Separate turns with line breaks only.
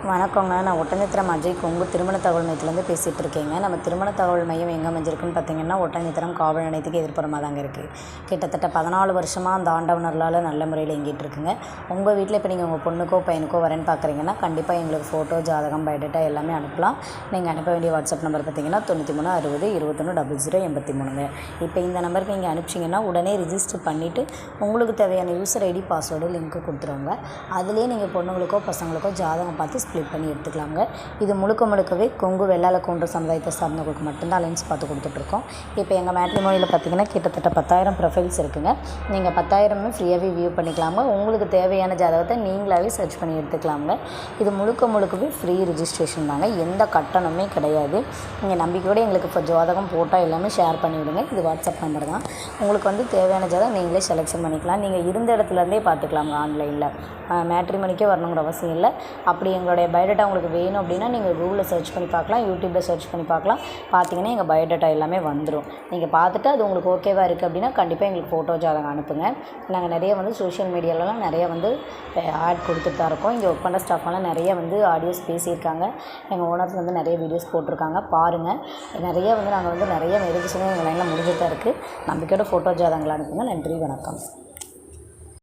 வணக்கங்க. நான் ஒட்டஞ்சத்திரம் அஜய் கொங்கு திருமண தகவல் மையத்துலேருந்து பேசிகிட்டு இருக்கேங்க. நம்ம திருமண தகவல் மையம் எங்கே அமைஞ்சிருக்குன்னு பார்த்தீங்கன்னா, ஒட்டஞ்சத்திரம் காவல் நிலையத்துக்கு எதிர்ப்புறமாக தாங்க இருக்குது. கிட்டத்தட்ட 14 வருஷமாக அந்த ஆண்டவனர்களால் நல்ல முறையில் இயங்கிட்டு இருக்குங்க. உங்கள் வீட்டில் இப்போ நீங்கள் உங்கள் பொண்ணுக்கோ பையனுக்கோ வரேன்னு பார்க்குறீங்கன்னா, கண்டிப்பாக எங்களுக்கு ஃபோட்டோ, ஜாதகம், பயோடேட்டா எல்லாமே அனுப்பலாம். நீங்கள் அனுப்ப வேண்டிய வாட்ஸ்அப் நம்பர் பார்த்தீங்கன்னா 93 60 21 00 83ங்க. இப்போ இந்த நம்பருக்கு நீங்கள் அனுப்பிச்சிங்கன்னா உடனே ரிஜிஸ்டர் பண்ணிவிட்டு உங்களுக்கு தேவையான யூசர் ஐடி பாஸ்வேர்டு லிங்க்கு கொடுத்துருவாங்க. அதுலேயே நீங்கள் பொண்ணுங்களுக்கோ பசங்களுக்கோ ஜாதகம் பார்த்து ஸ்ப்ளிட் பண்ணி எடுத்துக்கலாங்க. இது முழுக்கவே கொங்கு வெள்ளாள கவுண்டர் சமுதாயத்தை சார்ந்தவங்களுக்கு மட்டும்தான் அலைன்ஸ் பார்த்து கொடுத்துட்ருக்கோம். இப்போ எங்கள் மேட்ரிமோனியில் பார்த்தீங்கன்னா கிட்டத்தட்ட 10,000 ப்ரொஃபைல்ஸ் இருக்குங்க. நீங்கள் 10,000மே ஃப்ரீயாகவே வியூ பண்ணிக்கலாங்க. உங்களுக்கு தேவையான ஜாதகத்தை நீங்களாகவே சர்ச் பண்ணி எடுத்துக்கலாங்க. இது முழுக்கவே ஃப்ரீ ரிஜிஸ்ட்ரேஷன் தாங்க. எந்த கட்டணமே கிடையாது. நீங்கள் நம்பிக்கையோடு எங்களுக்கு இப்போ ஜாதகம் போட்டால் எல்லாமே ஷேர் பண்ணிவிடுங்க. இது வாட்ஸ்அப் நம்பர் தான். உங்களுக்கு தேவையான ஜாதகம் நீங்களே செலெக்ஷன் பண்ணிக்கலாம். நீங்கள் இருந்த இடத்துலேருந்தே பார்த்துக்கலாங்க. ஆன்லைனில் மேட்ரிமோனிக்கே வரணுங்கிற அவசியம் இல்லை. அப்படி எங்களுடைய பயோடேட்டா உங்களுக்கு வேணும் அப்படின்னா நீங்கள் கூகுளில் சர்ச் பண்ணி பார்க்கலாம், யூடியூப்பில் சர்ச் பண்ணி பார்க்கலாம். பார்த்தீங்கன்னா எங்கள் பயோடேட்டா எல்லாமே வந்துடும். நீங்கள் பார்த்துட்டு அது உங்களுக்கு ஓகேவாக இருக்குது அப்படின்னா கண்டிப்பாக எங்களுக்கு ஃபோட்டோ ஜாதகம் அனுப்புங்க. நாங்கள் நிறைய சோஷியல் மீடியாலலாம் நிறைய ஆட் கொடுத்துட்டு தான் இருக்கோம். இங்கே ஒர்க் பண்ணுற ஸ்டாஃப்லாம் நிறைய ஆடியோஸ் பேசியிருக்காங்க. எங்கள் ஓனர்ஸ் நிறைய வீடியோஸ் போட்டிருக்காங்க. பாருங்கள். நிறைய நாங்கள் நிறைய மெடிக்கேஷனும் எங்கள் லைனில் முடிஞ்சுட்டு தான் இருக்குது. நம்பிக்கையோட ஃபோட்டோ ஜாதகங்களை அனுப்புங்க. நன்றி, வணக்கம்.